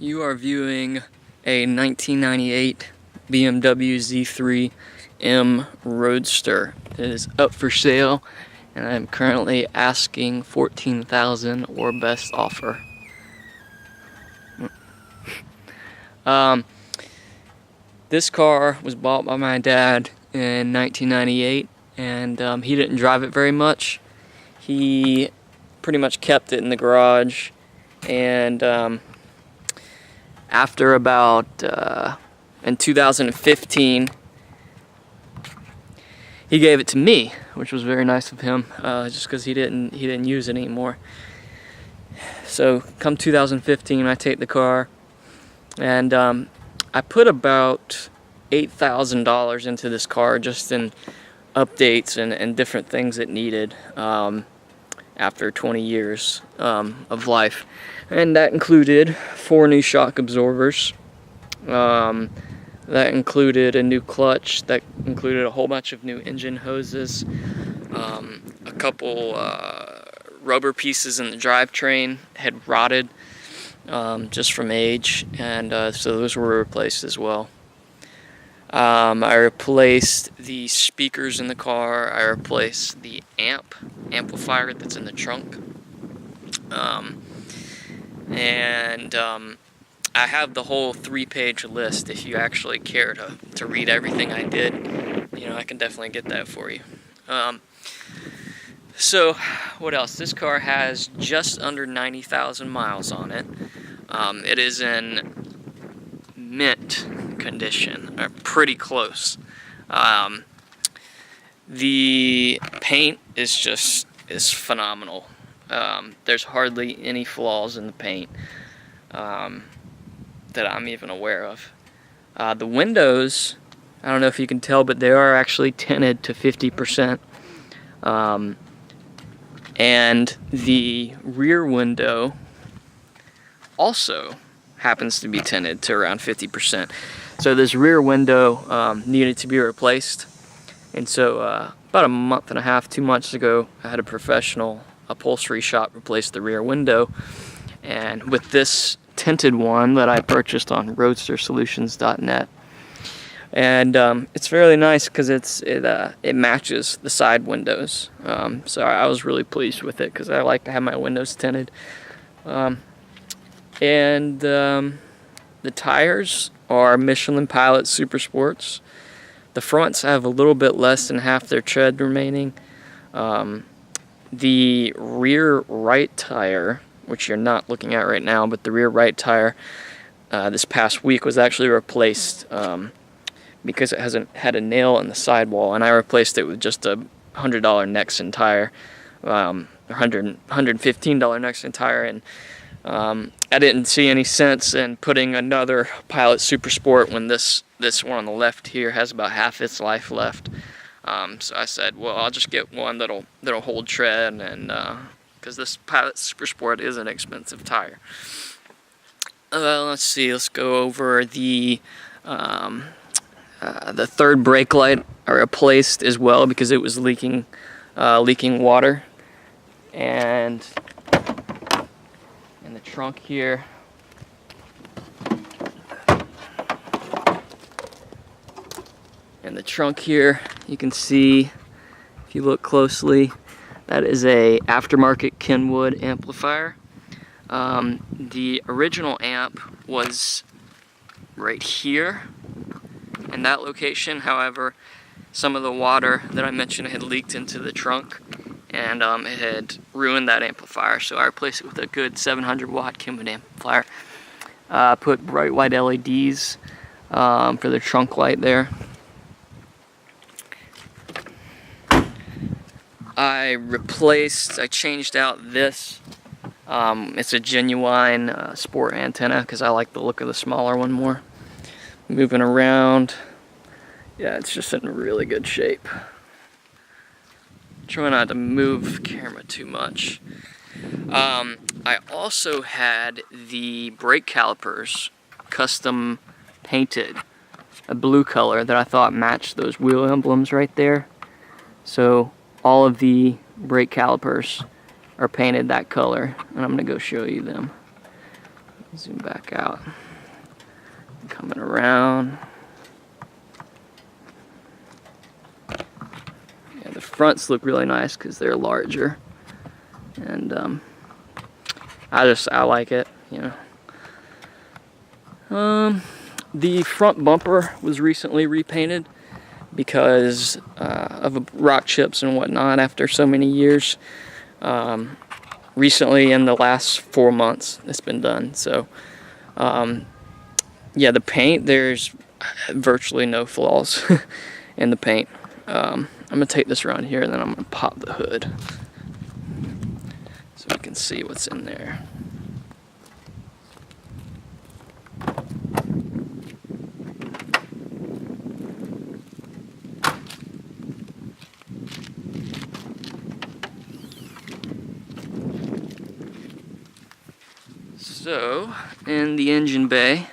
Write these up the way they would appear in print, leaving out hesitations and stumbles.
You are viewing a 1998 BMW Z3 M Roadster. It is up for sale, and I'm currently asking $14,000 or best offer. This car was bought by my dad in 1998, and he didn't drive it very much. He pretty much kept it in the garage, and after about in 2015, he gave it to me, which was very nice of him, just because he didn't use it anymore. So come 2015, I take the car, and I put about $8,000 into this car just in updates and different things it needed after 20 years of life. And that included 4 new shock absorbers, that included a new clutch, that included a whole bunch of new engine hoses, a couple rubber pieces in the drivetrain had rotted just from age, and so those were replaced as well. I replaced the speakers in the car. I replaced the amplifier that's in the trunk. I have the whole 3-page list. If you actually care to read everything I did, you know, I can definitely get that for you. So what else? This car has just under 90,000 miles on it. It is in mint condition, or pretty close. The paint is phenomenal. There's hardly any flaws in the paint that I'm even aware of. The windows, I don't know if you can tell, but they are actually tinted to 50%. And the rear window also happens to be tinted to around 50%. So this rear window needed to be replaced. And so about a month and a half, 2 months ago, I had a professional upholstery shop replace the rear window. And with this tinted one that I purchased on roadstersolutions.net, and it's fairly nice because it matches the side windows. So I was really pleased with it because I like to have my windows tinted. The tires are Michelin Pilot Super Sports. The fronts have a little bit less than half their tread remaining. The rear right tire, which you're not looking at right now, but the rear right tire this past week was actually replaced because it had a nail in the sidewall, and I replaced it with just a $100 Nexen tire, $115 Nexen tire, and I didn't see any sense in putting another Pilot Super Sport when this one on the left here has about half its life left. So I said, well, I'll just get one that'll hold tread, and because this Pilot Super Sport is an expensive tire. Let's see. Let's go over the third brake light I replaced as well because it was leaking water, and in the trunk here. In the trunk here, you can see, if you look closely, that is a aftermarket Kenwood amplifier. The original amp was right here in that location. However, some of the water that I mentioned had leaked into the trunk, and it had ruined that amplifier. So I replaced it with a good 700 watt Kenwood amplifier. Put bright white LEDs for the trunk light there. I changed out this. It's a genuine sport antenna because I like the look of the smaller one more. Moving around, yeah, it's just in really good shape. Try not to move the camera too much. I also had the brake calipers custom painted a blue color that I thought matched those wheel emblems right there. So all of the brake calipers are painted that color, and I'm going to go show you them. Zoom back out. Coming around. Yeah, the fronts look really nice because they're larger, and I like it, you know. The front bumper was recently repainted because of rock chips and whatnot after so many years. Recently, in the last 4 months, it's been done. So, yeah, the paint, there's virtually no flaws in the paint. I'm gonna take this around here and then I'm gonna pop the hood so we can see what's in there. So, in the engine bay,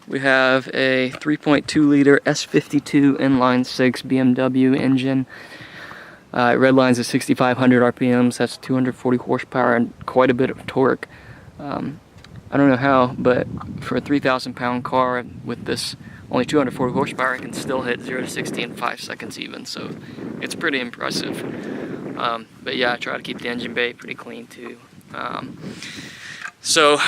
we have a 3.2 liter S52 inline 6 BMW engine. It redlines at 6,500 RPMs. That's 240 horsepower and quite a bit of torque. I don't know how, but for a 3,000 pound car with this only 240 horsepower, it can still hit 0 to 60 in 5 seconds even. So, it's pretty impressive. But yeah, I try to keep the engine bay pretty clean too. So,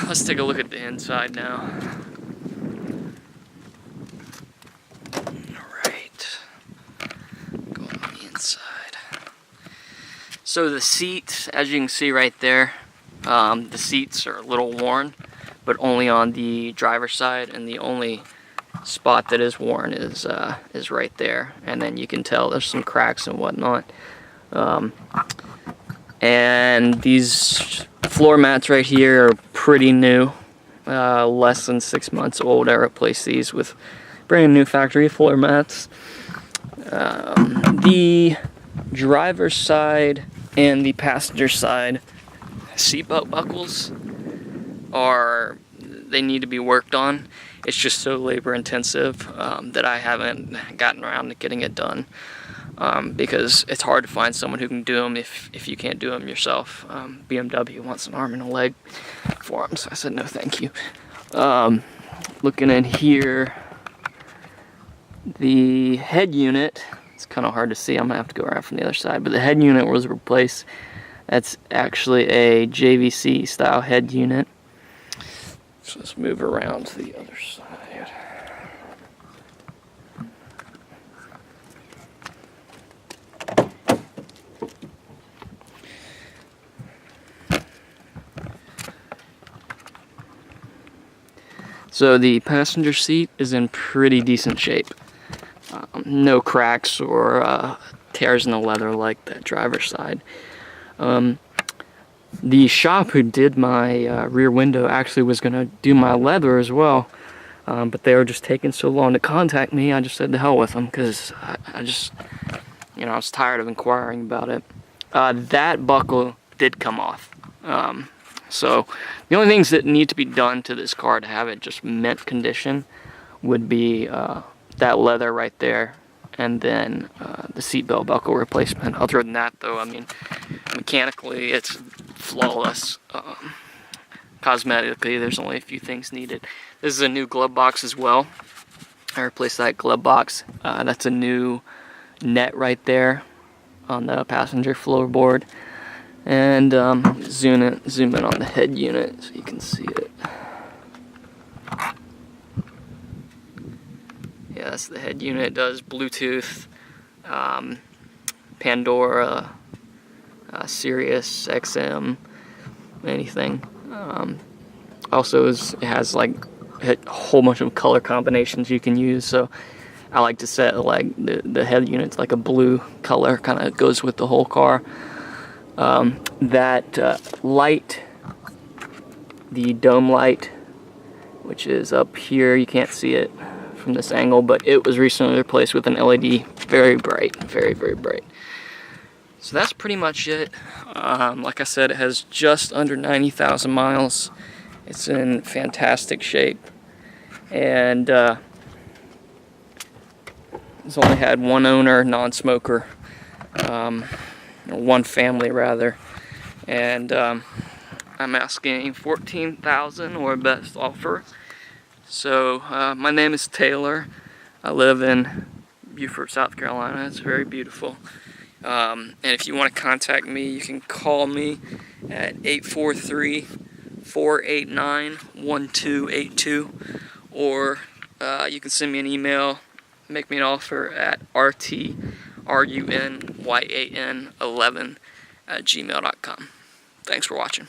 let's take a look at the inside now. Alright, going on the inside. So the seats, as you can see right there, the seats are a little worn, but only on the driver's side, and the only spot that is worn is right there. And then you can tell there's some cracks and whatnot. And these floor mats right here are pretty new, less than 6 months old. I replaced these with brand new factory floor mats. The driver's side and the passenger side seatbelt buckles they need to be worked on. It's just so labor intensive that I haven't gotten around to getting it done. Because it's hard to find someone who can do them if you can't do them yourself. BMW wants an arm and a leg for them, so I said no thank you. Looking in here, the head unit, it's kind of hard to see, I'm going to have to go around from the other side, but the head unit was replaced. That's actually a JVC style head unit. So let's move around to the other side. So the passenger seat is in pretty decent shape. No cracks or tears in the leather like that driver's side. The shop who did my rear window actually was going to do my leather as well. But they were just taking so long to contact me, I just said to hell with them because I just, you know, I was tired of inquiring about it. That buckle did come off. So the only things that need to be done to this car to have it just mint condition would be that leather right there, and then the seatbelt buckle replacement. Other than that, though, I mean, mechanically it's flawless. Cosmetically, there's only a few things needed. This is a new glove box as well. I replaced that glove box. That's a new net right there on the passenger floorboard. And zoom in on the head unit so you can see it. Yeah, that's the head unit. It does Bluetooth, Pandora, Sirius XM, anything. Also, it has like a whole bunch of color combinations you can use. So I like to set like the head unit's like a blue color, kind of goes with the whole car. That light, the dome light, which is up here, you can't see it from this angle, but it was recently replaced with an LED, very bright, very bright. So that's pretty much it. Like I said, it has just under 90,000 miles. It's in fantastic shape, and it's only had one owner, non-smoker. One family rather, and I'm asking $14,000 or best offer. So my name is Taylor. I live in Beaufort, South Carolina. It's very beautiful. And if you want to contact me, you can call me at 843-489-1282, or you can send me an email, make me an offer at rtrunyan11 at gmail.com. Thanks for watching.